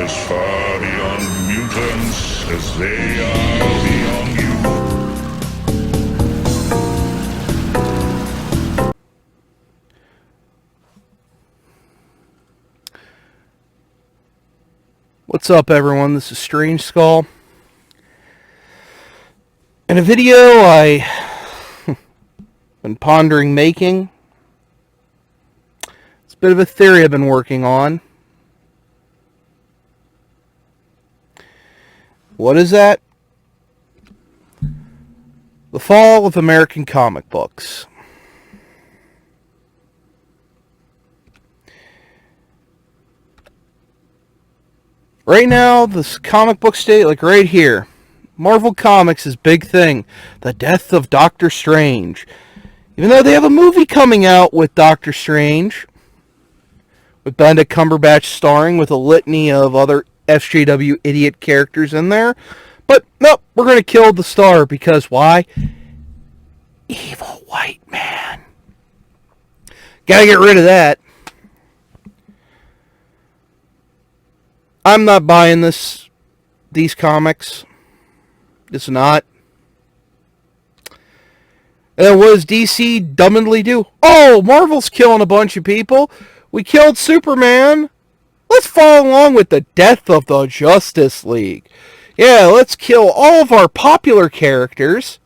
as far beyond mutants as they are beyond you. What's up, everyone? This is Strange Skull. In a video I been pondering making. It's a bit of a theory I've been working on. What is that? The fall of American comic books. Right now, this comic book state, like right here, Marvel Comics' big thing, the death of Doctor Strange. Even though they have a movie coming out with Doctor Strange, with Benedict Cumberbatch starring, with a litany of other SJW idiot characters in there. But, no, we're going to kill the star, because why? Evil white man. Gotta get rid of that. I'm not buying these comics. It's not. And what does DC dumbly do? Oh, Marvel's killing a bunch of people. We killed Superman. Let's follow along with the death of the Justice League. Yeah, let's kill all of our popular characters.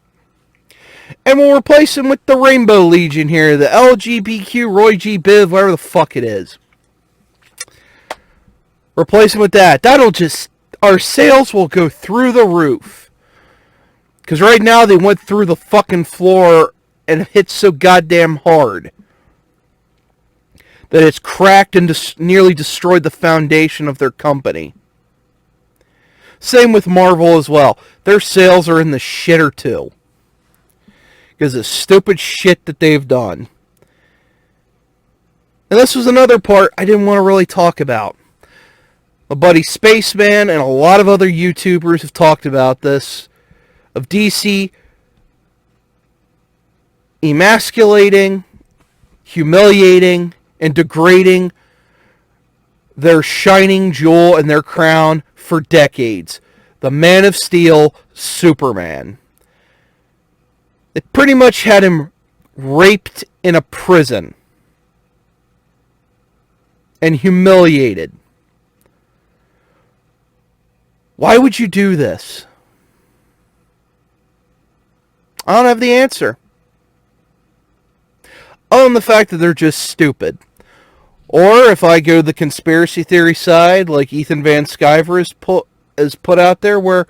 And we'll replace them with the Rainbow Legion here. The LGBTQ, Roy G. Biv, whatever the fuck it is. Replace them with that. That'll just... Our sales will go through the roof. Because right now they went through the fucking floor and hit so goddamn hard that it's cracked and nearly destroyed the foundation of their company. Same with Marvel as well. Their sales are in the shitter too. Because of stupid shit that they've done. And this was another part I didn't want to really talk about. My buddy Spaceman and a lot of other YouTubers have talked about this. Of DC emasculating, humiliating, and degrading their shining jewel and their crown for decades. The Man of Steel, Superman. They pretty much had him raped in a prison. And humiliated. Why would you do this? I don't have the answer. Other than the fact that they're just stupid. Or if I go the conspiracy theory side, like Ethan Van Sciver has put out there, where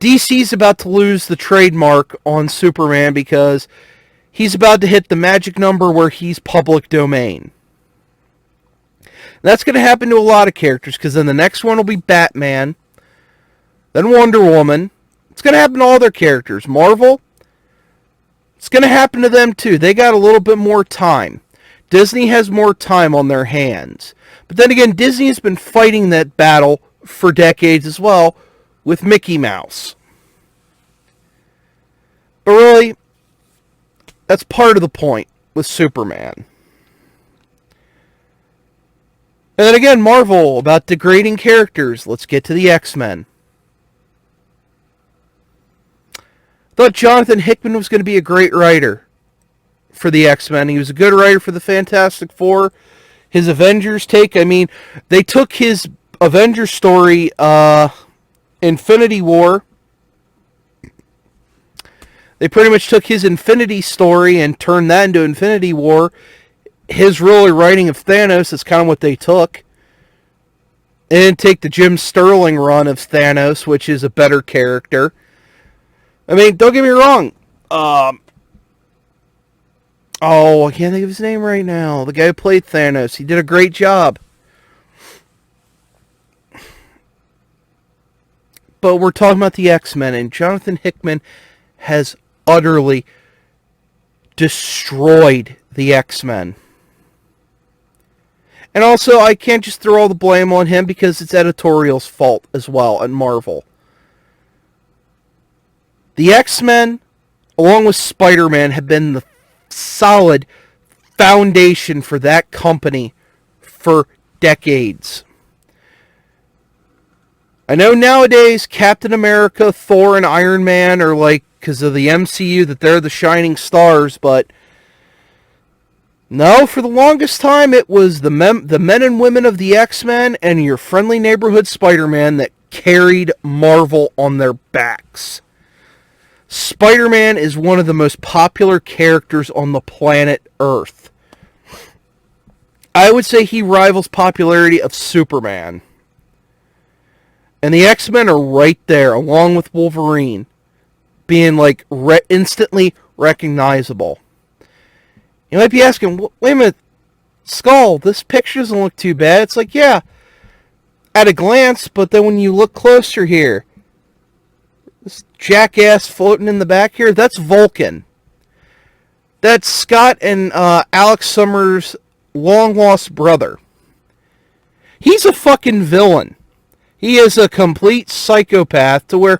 DC's about to lose the trademark on Superman because he's about to hit the magic number where he's public domain. And that's going to happen to a lot of characters, because then the next one will be Batman, then Wonder Woman. It's going to happen to all their characters. Marvel, it's going to happen to them too. They got a little bit more time. Disney has more time on their hands. But then again, Disney has been fighting that battle for decades as well with Mickey Mouse. But really, that's part of the point with Superman. And then again, Marvel, about degrading characters. Let's get to the X-Men. Thought Jonathan Hickman was going to be a great writer for the X-Men. He was a good writer for the Fantastic Four. His Avengers take, I mean, they took his Avengers story, Infinity War. They pretty much took his Infinity story and turned that into Infinity War. His really writing of Thanos is kind of what they took. They didn't take the Jim Sterling run of Thanos, which is a better character. I mean, don't get me wrong. I can't think of his name right now. The guy who played Thanos. He did a great job. But we're talking about the X-Men, and Jonathan Hickman has utterly destroyed the X-Men. And also, I can't just throw all the blame on him because it's editorial's fault as well at Marvel. The X-Men, along with Spider-Man, have been the solid foundation for that company for decades. I know nowadays Captain America, Thor, and Iron Man are like, because of the MCU, that they're the shining stars, but no, for the longest time it was the men and women of the X-Men and your friendly neighborhood Spider-Man that carried Marvel on their backs. Spider-Man is one of the most popular characters on the planet Earth. I would say he rivals popularity of Superman. And the X-Men are right there, along with Wolverine, being like instantly recognizable. You might be asking, wait a minute, Skull, this picture doesn't look too bad. It's like, yeah, at a glance, but then when you look closer here, this jackass floating in the back here, that's Vulcan. That's Scott and Alex Summers' long-lost brother. He's a fucking villain. He is a complete psychopath to where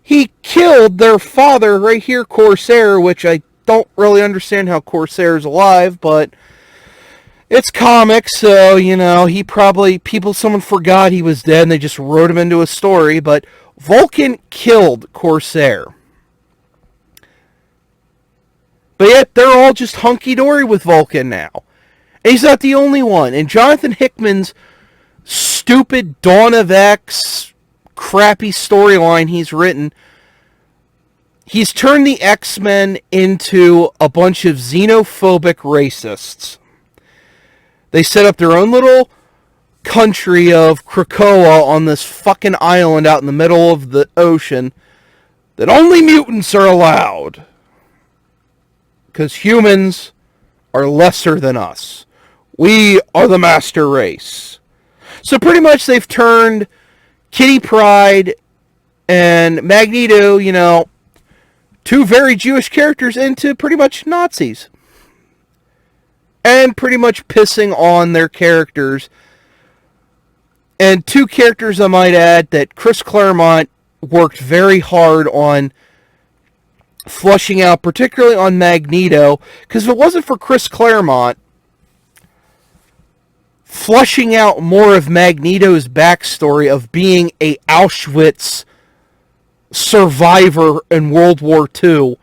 he killed their father right here, Corsair, which I don't really understand how Corsair's alive, but it's comics, so, you know, someone forgot he was dead and they just wrote him into a story, but Vulcan killed Corsair. But yet, they're all just hunky-dory with Vulcan now. And he's not the only one. And Jonathan Hickman's stupid Dawn of X crappy storyline he's written, he's turned the X-Men into a bunch of xenophobic racists. They set up their own little country of Krakoa on this fucking island out in the middle of the ocean that only mutants are allowed. Because humans are lesser than us. We are the master race. So pretty much they've turned Kitty Pryde and Magneto, you know, two very Jewish characters, into pretty much Nazis. And pretty much pissing on their characters. And two characters, I might add, that Chris Claremont worked very hard on flushing out, particularly on Magneto, because if it wasn't for Chris Claremont flushing out more of Magneto's backstory of being a Auschwitz survivor in World War II,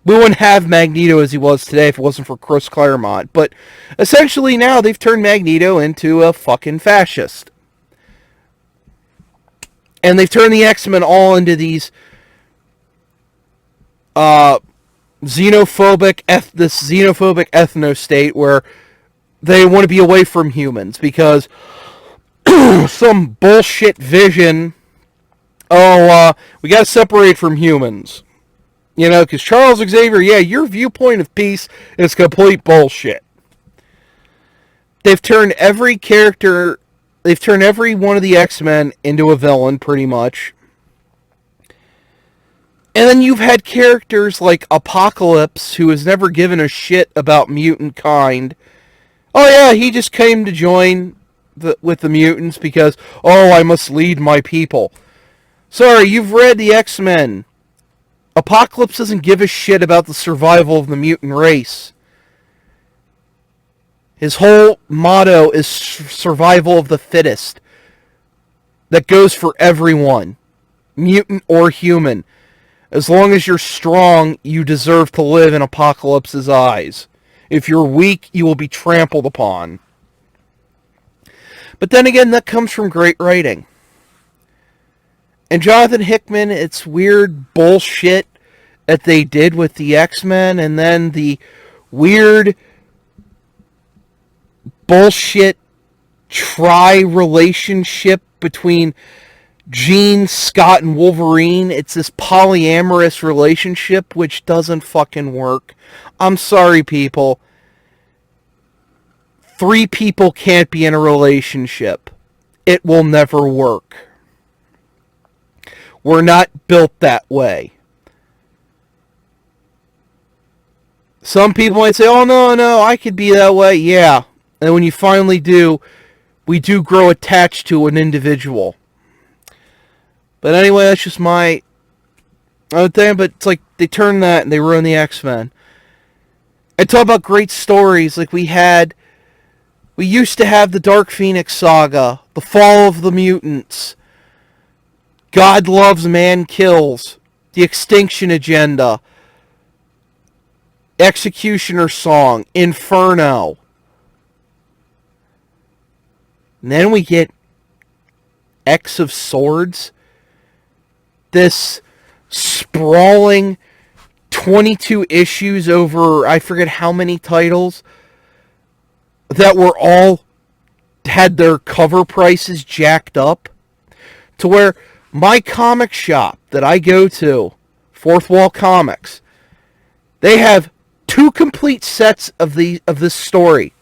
we wouldn't have Magneto as he was today if it wasn't for Chris Claremont. But essentially now they've turned Magneto into a fucking fascist. And they've turned the X-Men all into these xenophobic ethno-state where they want to be away from humans because some bullshit vision, we got to separate from humans. You know, because Charles Xavier, yeah, your viewpoint of peace is complete bullshit. They've turned every character, they've turned every one of the X-Men into a villain, pretty much. And then you've had characters like Apocalypse, who has never given a shit about mutant kind. Oh yeah, he just came to join with the mutants because, I must lead my people. Sorry, you've read the X-Men. Apocalypse doesn't give a shit about the survival of the mutant race. His whole motto is survival of the fittest. That goes for everyone, mutant or human. As long as you're strong, you deserve to live in Apocalypse's eyes. If you're weak, you will be trampled upon. But then again, that comes from great writing. And Jonathan Hickman, it's weird bullshit that they did with the X-Men, and then the weird bullshit relationship between Jean, Scott, and Wolverine. It's this polyamorous relationship which doesn't fucking work. I'm sorry, people. 3 people can't be in a relationship. It will never work. We're not built that way. Some people might say, oh, no, I could be that way. Yeah. And when you finally do, we do grow attached to an individual. But anyway, that's just my thing. But it's like they turn that and they ruin the X-Men. And talk about great stories like we used to have the Dark Phoenix Saga, the Fall of the Mutants, God Loves, Man Kills, The Extinction Agenda, Executioner Song, Inferno. And then we get X of Swords. This sprawling 22 issues over I forget how many titles that were all had their cover prices jacked up to where my comic shop that I go to, Fourth Wall Comics, they have 2 complete sets of this story,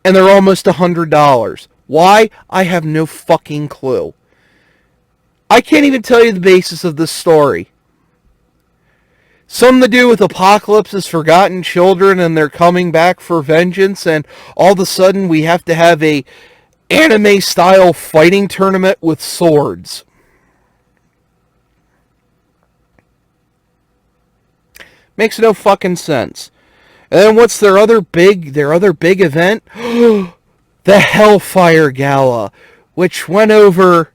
and they're almost $100. Why? I have no fucking clue. I can't even tell you the basis of this story. Something to do with Apocalypse's forgotten children and they're coming back for vengeance, and all of a sudden we have to have a anime-style fighting tournament with swords. Makes no fucking sense. And then what's their other big event? The Hellfire Gala, which went over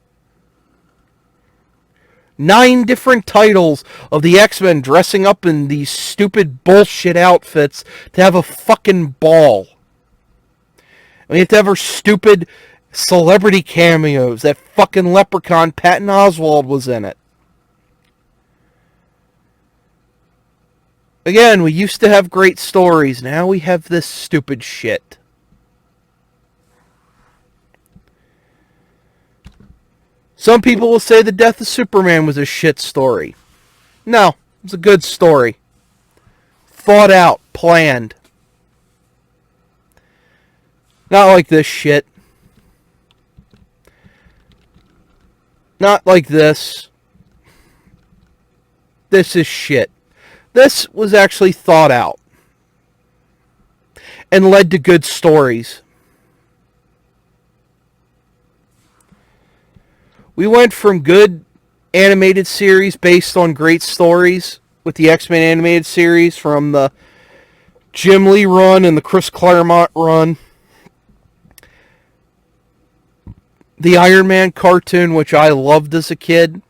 9 different titles of the X-Men dressing up in these stupid bullshit outfits to have a fucking ball. We have to have our stupid celebrity cameos. That fucking leprechaun, Patton Oswalt, was in it. Again, we used to have great stories. Now we have this stupid shit. Some people will say the death of Superman was a shit story. No, it's a good story. Thought out, planned. Not like this shit. Not like this. This is shit. This was actually thought out. And led to good stories. We went from good animated series based on great stories with the X-Men animated series from the Jim Lee run and the Chris Claremont run. The Iron Man cartoon, which I loved as a kid.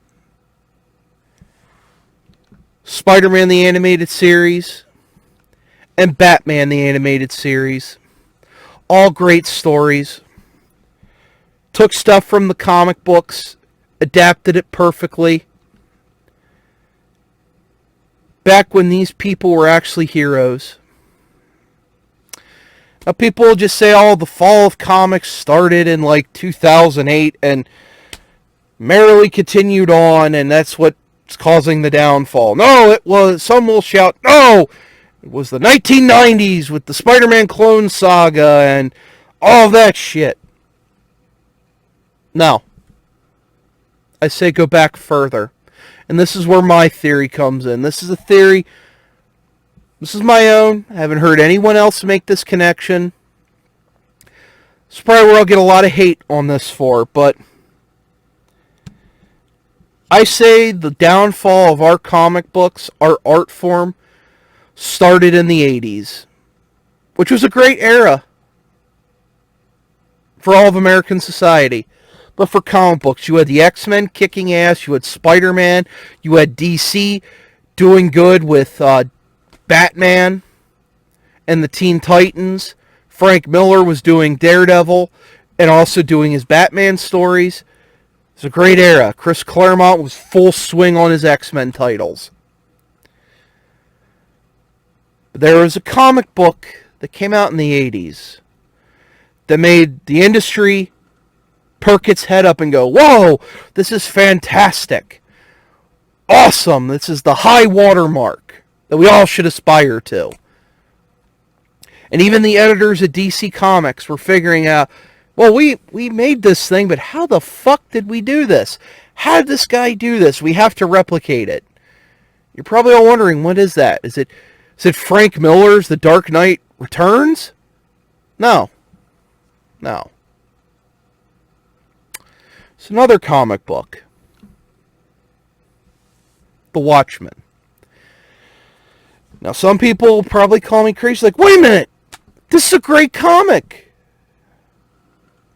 Spider-Man the animated series. And Batman the animated series. All great stories. Took stuff from the comic books, adapted it perfectly. Back when these people were actually heroes. Now people will just say, oh, the fall of comics started in like 2008 and merrily continued on, and that's what's causing the downfall. No, it was, some will shout, no, it was the 1990s with the Spider-Man clone saga and all that shit. No. I say go back further. And this is where my theory comes in. This is a theory. This is my own. I haven't heard anyone else make this connection. This is probably where I'll get a lot of hate on this for. But I say the downfall of our comic books, our art form, started in the 80s. Which was a great era for all of American society. But for comic books, you had the X-Men kicking ass, you had Spider-Man, you had DC doing good with Batman and the Teen Titans. Frank Miller was doing Daredevil and also doing his Batman stories. It was a great era. Chris Claremont was full swing on his X-Men titles. But there was a comic book that came out in the 80s that made the industry perk its head up and go, whoa, this is fantastic. Awesome. This is the high watermark that we all should aspire to. And even the editors at DC Comics were figuring out, well, we made this thing, but how the fuck did we do this? How did this guy do this? We have to replicate it. You're probably all wondering, what is that? Is it Frank Miller's The Dark Knight Returns? No. No. It's another comic book. The Watchman. Now, some people will probably call me crazy, like, wait a minute! This is a great comic!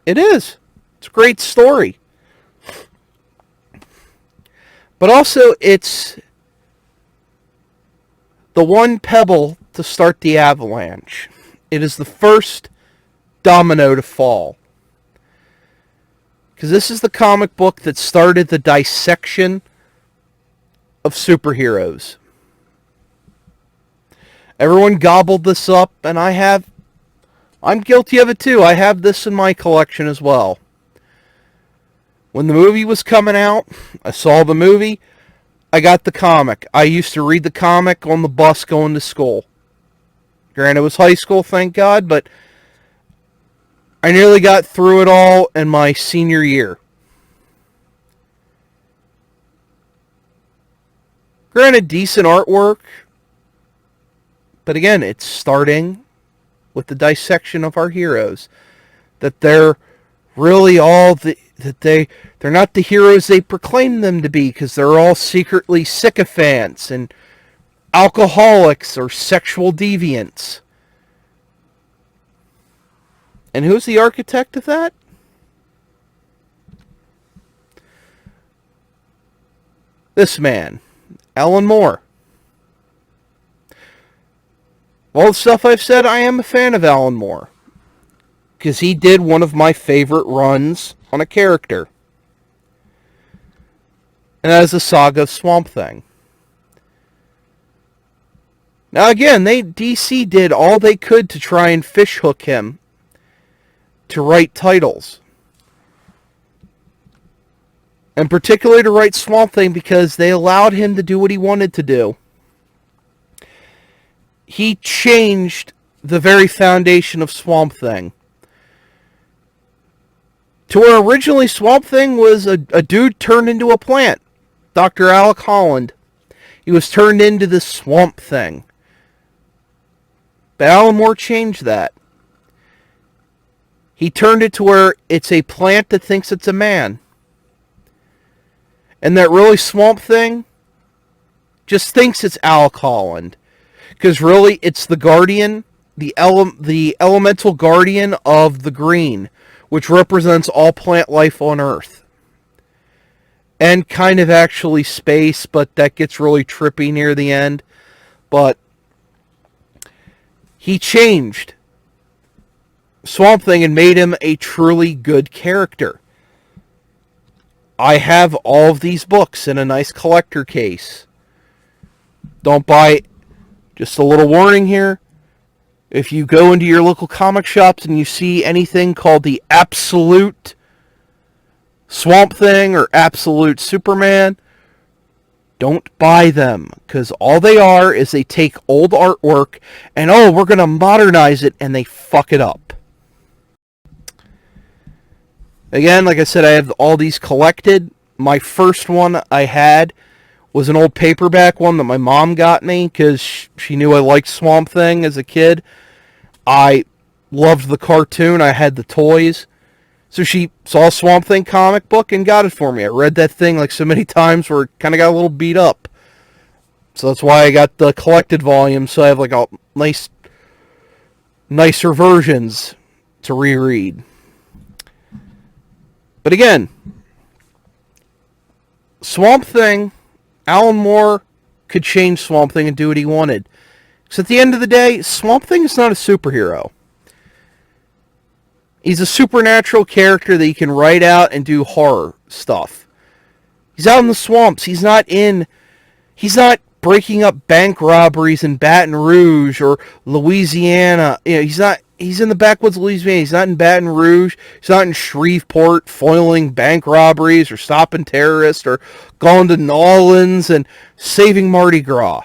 It is. It's a great story. But also, it's the one pebble to start the avalanche. It is the first domino to fall. Because this is the comic book that started the dissection of superheroes. Everyone gobbled this up, and I'm guilty of it too. I have this in my collection as well. When the movie was coming out, I saw the movie, I got the comic. I used to read the comic on the bus going to school. Granted, it was high school, thank God, but I nearly got through it all in my senior year. Granted, decent artwork, but again, it's starting with the dissection of our heroes. That they're really all they're not the heroes they proclaim them to be, because they're all secretly sycophants and alcoholics or sexual deviants. And who's the architect of that? This man, Alan Moore. All the stuff I've said, I am a fan of Alan Moore. Because he did one of my favorite runs on a character. And that is the Saga of Swamp Thing. Now again, DC did all they could to try and fishhook him to write titles. And particularly to write Swamp Thing, because they allowed him to do what he wanted to do. He changed the very foundation of Swamp Thing. To where originally Swamp Thing was a dude turned into a plant. Dr. Alec Holland. He was turned into this Swamp Thing. But Alan Moore changed that. He turned it to where it's a plant that thinks it's a man. And that really Swamp Thing just thinks it's Alec Holland. Because really it's the guardian, the elemental guardian of the green, which represents all plant life on Earth. And kind of actually space, but that gets really trippy near the end. But he changed Swamp Thing and made him a truly good character. I have all of these books in a nice collector case. Don't buy, just a little warning here, if you go into your local comic shops and you see anything called the Absolute Swamp Thing or Absolute Superman, don't buy them, because all they are is they take old artwork and, oh, we're going to modernize it, and they fuck it up. Again, like I said, I have all these collected. My first one I had was an old paperback one that my mom got me because she knew I liked Swamp Thing as a kid. I loved the cartoon. I had the toys. So she saw a Swamp Thing comic book and got it for me. I read that thing like so many times where it kind of got a little beat up. So that's why I got the collected volume, so I have like a nicer versions to reread. But again, Swamp Thing, Alan Moore could change Swamp Thing and do what he wanted. Because at the end of the day, Swamp Thing is not a superhero. He's a supernatural character that you can write out and do horror stuff. He's out in the swamps. He's not breaking up bank robberies in Baton Rouge or Louisiana. You know, he's in the backwoods of Louisiana. He's not in Baton Rouge. He's not in Shreveport foiling bank robberies or stopping terrorists or going to New Orleans and saving Mardi Gras.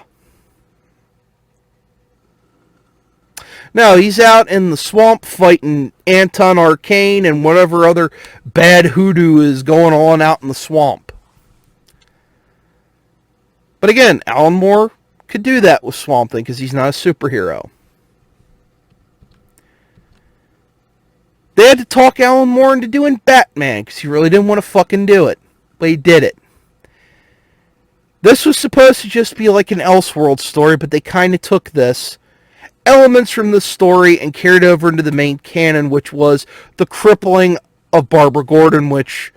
No, he's out in the swamp fighting Anton Arcane and whatever other bad hoodoo is going on out in the swamp. But again, Alan Moore could do that with Swamp Thing because he's not a superhero. They had to talk Alan Moore into doing Batman because he really didn't want to fucking do it. But he did it. This was supposed to just be like an Elseworld story, but they kind of took this elements from the story and carried over into the main canon, which was the crippling of Barbara Gordon, which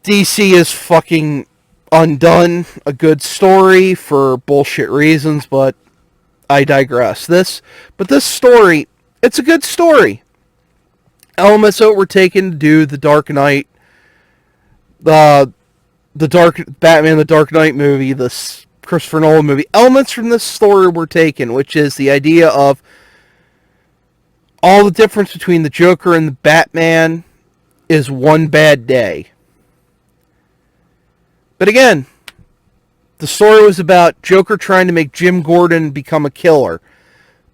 DC is fucking undone a good story for bullshit reasons, but I digress. This story, it's a good story. Elements that were taken to do the Dark Knight, the Dark Batman, the Dark Knight movie, this Christopher Nolan movie. Elements from this story were taken, which is the idea of all the difference between the Joker and the Batman is one bad day. But again, the story was about Joker trying to make Jim Gordon become a killer,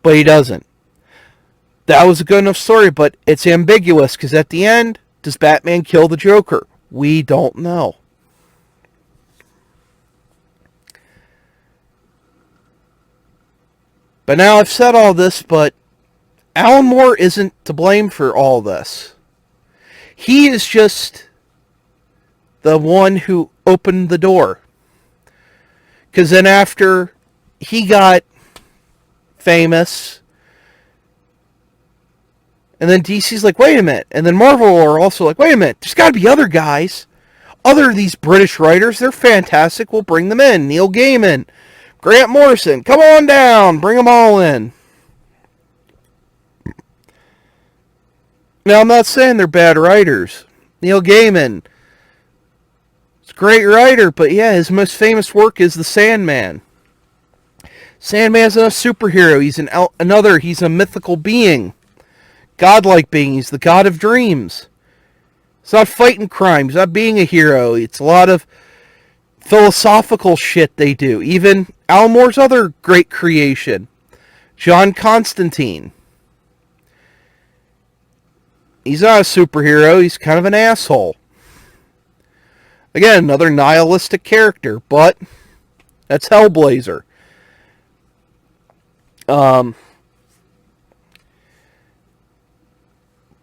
but he doesn't. That was a good enough story, but it's ambiguous, because at the end, does Batman kill the Joker? We don't know. But now I've said all this, but Alan Moore isn't to blame for all this. He is just the one who opened the door. Because then after he got famous, and then DC's like, wait a minute. And then Marvel are also like, wait a minute, there's got to be other guys. Other of these British writers, they're fantastic. We'll bring them in. Neil Gaiman, Grant Morrison, come on down. Bring them all in. Now, I'm not saying they're bad writers. Neil Gaiman is a great writer, but yeah, his most famous work is The Sandman. Sandman's not a superhero. He's a mythical being. Godlike being. He's the god of dreams. It's not fighting crime. He's not being a hero. It's a lot of philosophical shit they do. Even Alan Moore's other great creation, John Constantine. He's not a superhero. He's kind of an asshole. Again, another nihilistic character, but that's Hellblazer.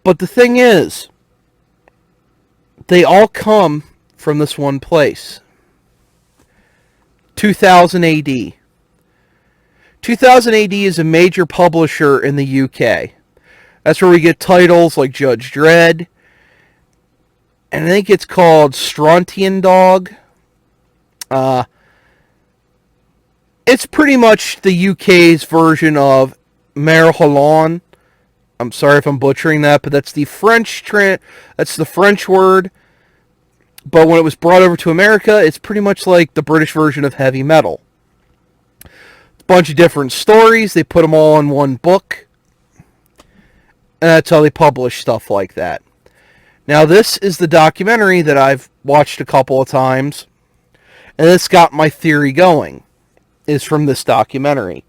But the thing is, they all come from this one place. 2000 AD. 2000 AD is a major publisher in the UK. That's where we get titles like Judge Dredd. And I think it's called Strontian Dog. It's pretty much the UK's version of Mare Holland. I'm sorry if I'm butchering that, but that's the French word. But when it was brought over to America, it's pretty much like the British version of heavy metal. It's a bunch of different stories. They put them all in one book. And that's how they publish stuff like that. Now, this is the documentary that I've watched a couple of times. And this got my theory going. Is from this documentary.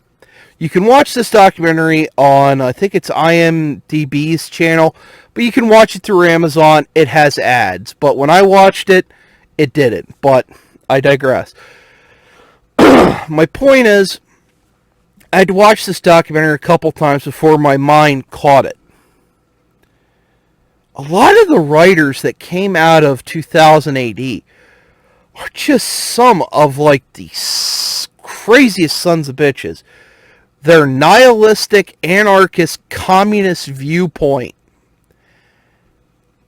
You can watch this documentary on, I think it's IMDb's channel, but you can watch it through Amazon. It has ads, but when I watched it, it didn't, but I digress. My point is, I'd watched this documentary a couple times before my mind caught it. A lot of the writers that came out of 2000 AD are just some of like the craziest sons of bitches. Their nihilistic, anarchist, communist viewpoint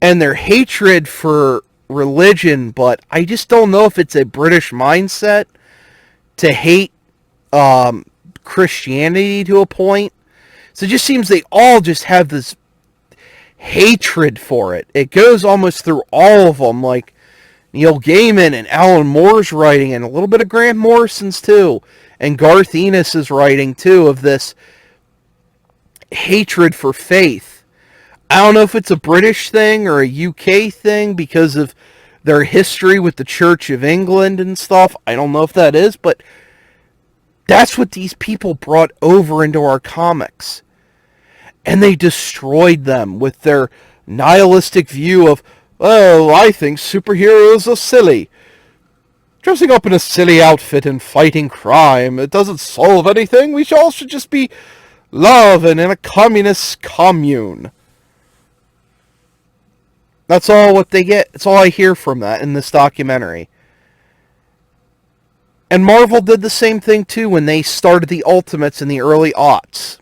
and their hatred for religion, but I just don't know if it's a British mindset to hate Christianity to a point. So it just seems they all just have this hatred for it. It goes almost through all of them, like Neil Gaiman and Alan Moore's writing, and a little bit of Grant Morrison's too. And Garth Ennis' writing, too, of this hatred for faith. I don't know if it's a British thing or a UK thing because of their history with the Church of England and stuff. I don't know if that is, but that's what these people brought over into our comics. And they destroyed them with their nihilistic view of, oh, I think superheroes are silly. Dressing up in a silly outfit and fighting crime, it doesn't solve anything. We all should just be loving in a communist commune. That's all what they get. That's all I hear from that in this documentary. And Marvel did the same thing too when they started the Ultimates in the early aughts.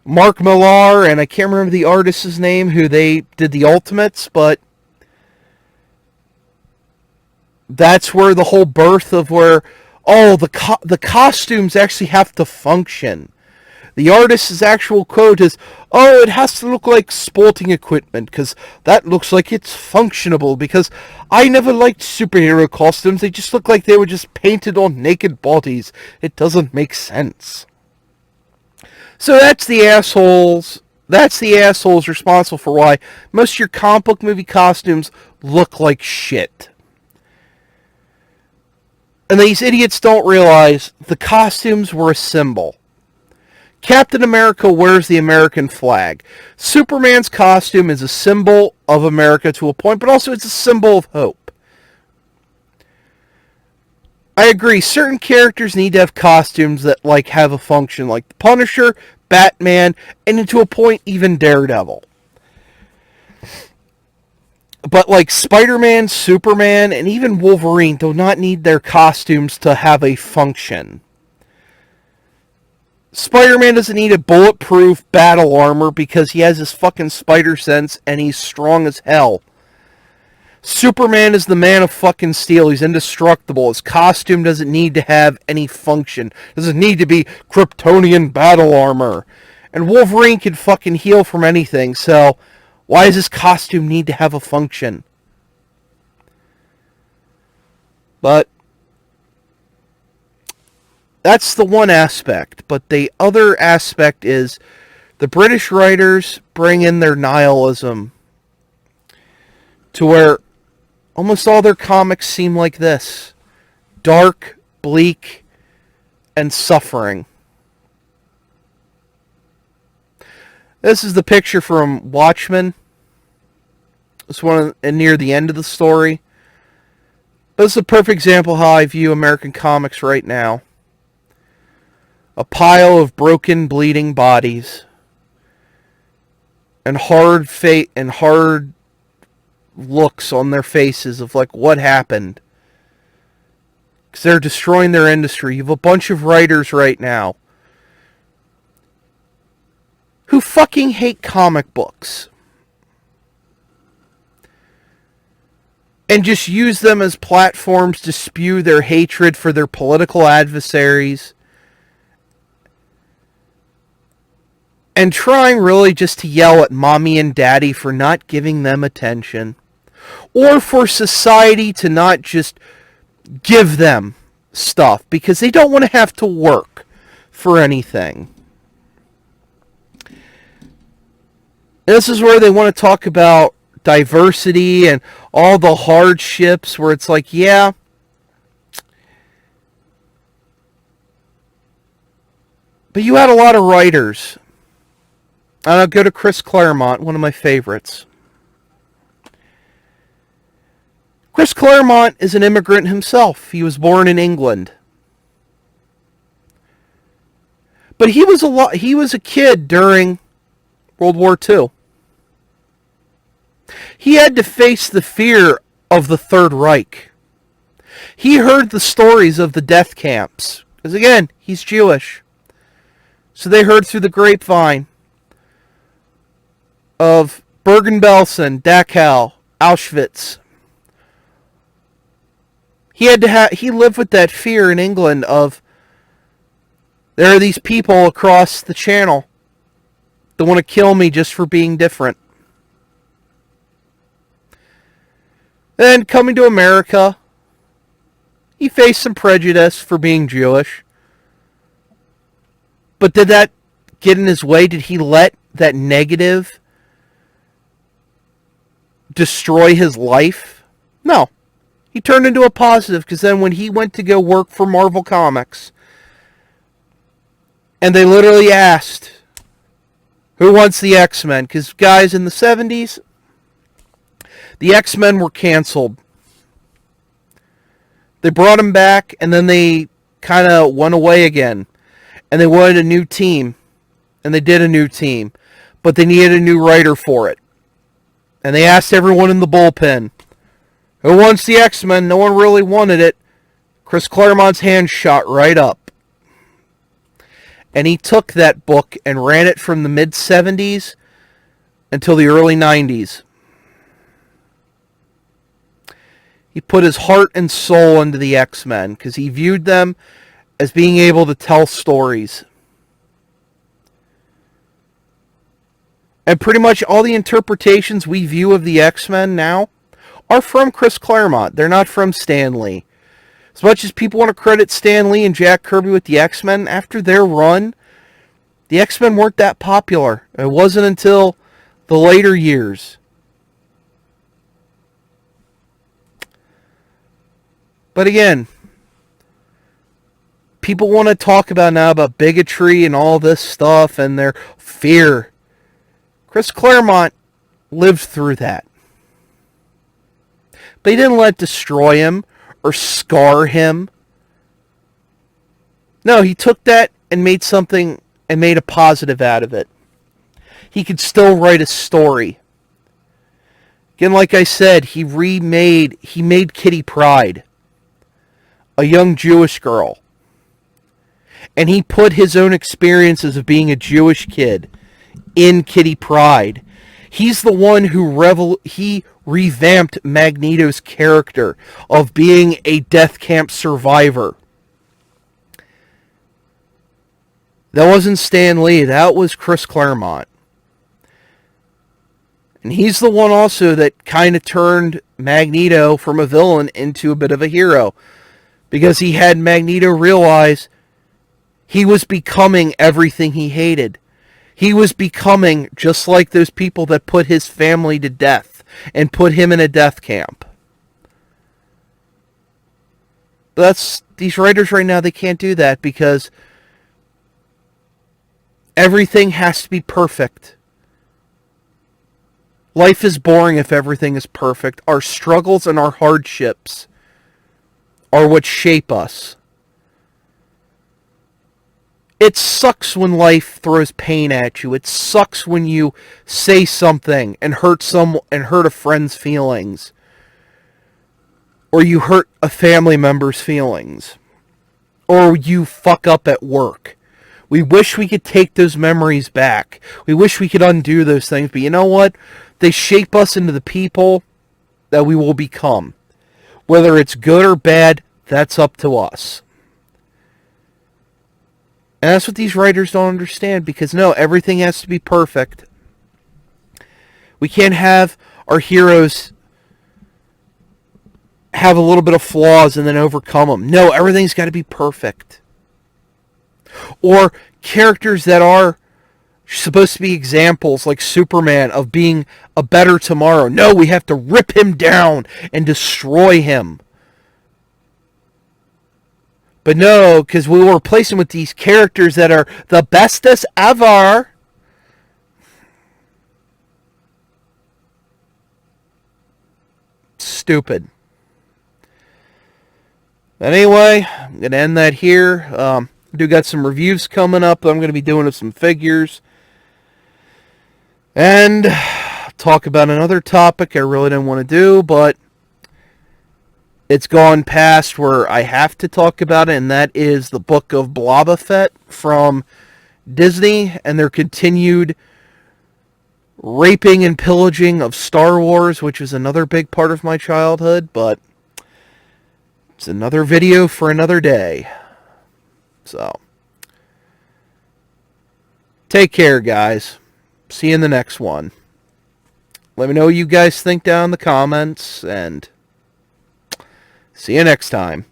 Mark Millar, and I can't remember the artist's name who they did the Ultimates, but That's where the whole birth of where, oh, the costumes actually have to function. The artist's actual quote is, oh, it has to look like sporting equipment, because that looks like it's functionable, because I never liked superhero costumes. They just look like they were just painted on naked bodies. It doesn't make sense. So that's the assholes. That's the assholes responsible for why most of your comic book movie costumes look like shit. And these idiots don't realize the costumes were a symbol. Captain America wears the American flag. Superman's costume is a symbol of America to a point, but also it's a symbol of hope. I agree, certain characters need to have costumes that have a function, like the Punisher, Batman, and to a point even Daredevil. But Spider-Man, Superman, and even Wolverine do not need their costumes to have a function. Spider-Man doesn't need a bulletproof battle armor because he has his fucking spider sense and he's strong as hell. Superman is the man of fucking steel. He's indestructible. His costume doesn't need to have any function. Doesn't need to be Kryptonian battle armor. And Wolverine can fucking heal from anything, so why does his costume need to have a function? But that's the one aspect. But the other aspect is the British writers bring in their nihilism to where almost all their comics seem like this. Dark, bleak, and suffering. This is the picture from Watchman. It's near the end of the story. This is a perfect example of how I view American comics right now. A pile of broken, bleeding bodies. And hard looks on their faces of what happened. Because they're destroying their industry. You have a bunch of writers right now who fucking hate comic books. And just use them as platforms to spew their hatred for their political adversaries. And trying really just to yell at mommy and daddy for not giving them attention. Or for society to not just give them stuff. Because they don't want to have to work for anything. This is where they want to talk about diversity and all the hardships where it's yeah. But you had a lot of writers. And I'll go to Chris Claremont, one of my favorites. Chris Claremont is an immigrant himself. He was born in England. But he was a kid during World War II. He had to face the fear of the Third Reich. He heard the stories of the death camps. Because again, he's Jewish. So they heard through the grapevine of Bergen-Belsen, Dachau, Auschwitz. He lived with that fear in England of there are these people across the channel that want to kill me just for being different. Then coming to America, he faced some prejudice for being Jewish. But did that get in his way? Did he let that negative destroy his life? No. He turned into a positive, because then when he went to go work for Marvel Comics, and they literally asked, who wants the X-Men? Because guys, in the 70s, the X-Men were canceled. They brought them back, and then they kind of went away again. And they wanted a new team. And they did a new team. But they needed a new writer for it. And they asked everyone in the bullpen, who wants the X-Men? No one really wanted it. Chris Claremont's hand shot right up. And he took that book and ran it from the mid-70s until the early 90s. He put his heart and soul into the X-Men because he viewed them as being able to tell stories. And pretty much all the interpretations we view of the X-Men now are from Chris Claremont. They're not from Stan Lee. As much as people want to credit Stan Lee and Jack Kirby with the X-Men, after their run, the X-Men weren't that popular. It wasn't until the later years. But again, people want to talk about now about bigotry and all this stuff and their fear. Chris Claremont lived through that. But he didn't let it destroy him or scar him. No, he took that and made something and made a positive out of it. He could still write a story. Again, like I said, he made Kitty Pryde, a young Jewish girl. And he put his own experiences of being a Jewish kid in Kitty Pryde. He's the one who he revamped Magneto's character of being a death camp survivor. That wasn't Stan Lee, that was Chris Claremont. And he's the one also that kind of turned Magneto from a villain into a bit of a hero. Because he had Magneto realize he was becoming everything he hated. He was becoming just like those people that put his family to death and put him in a death camp. These writers right now, they can't do that because everything has to be perfect. Life is boring if everything is perfect. Our struggles and our hardships are what shape us. It sucks when life throws pain at you. It sucks when you say something and hurt a friend's feelings. Or you hurt a family member's feelings. Or you fuck up at work. We wish we could take those memories back. We wish we could undo those things. But you know what? They shape us into the people that we will become. Whether it's good or bad, that's up to us. And that's what these writers don't understand, because no, everything has to be perfect. We can't have our heroes have a little bit of flaws and then overcome them. No, everything's got to be perfect. Or characters that are supposed to be examples, like Superman, of being a better tomorrow. No, we have to rip him down and destroy him. But no, because we will replace him with these characters that are the bestest ever. Stupid. Anyway, I'm going to end that here. I do got some reviews coming up that I'm going to be doing of some figures. And talk about another topic I really didn't want to do, but it's gone past where I have to talk about it, and that is the book of Boba Fett from Disney and their continued raping and pillaging of Star Wars, which was another big part of my childhood, but it's another video for another day. So, take care, guys. See you in the next one. Let me know what you guys think down in the comments, and see you next time.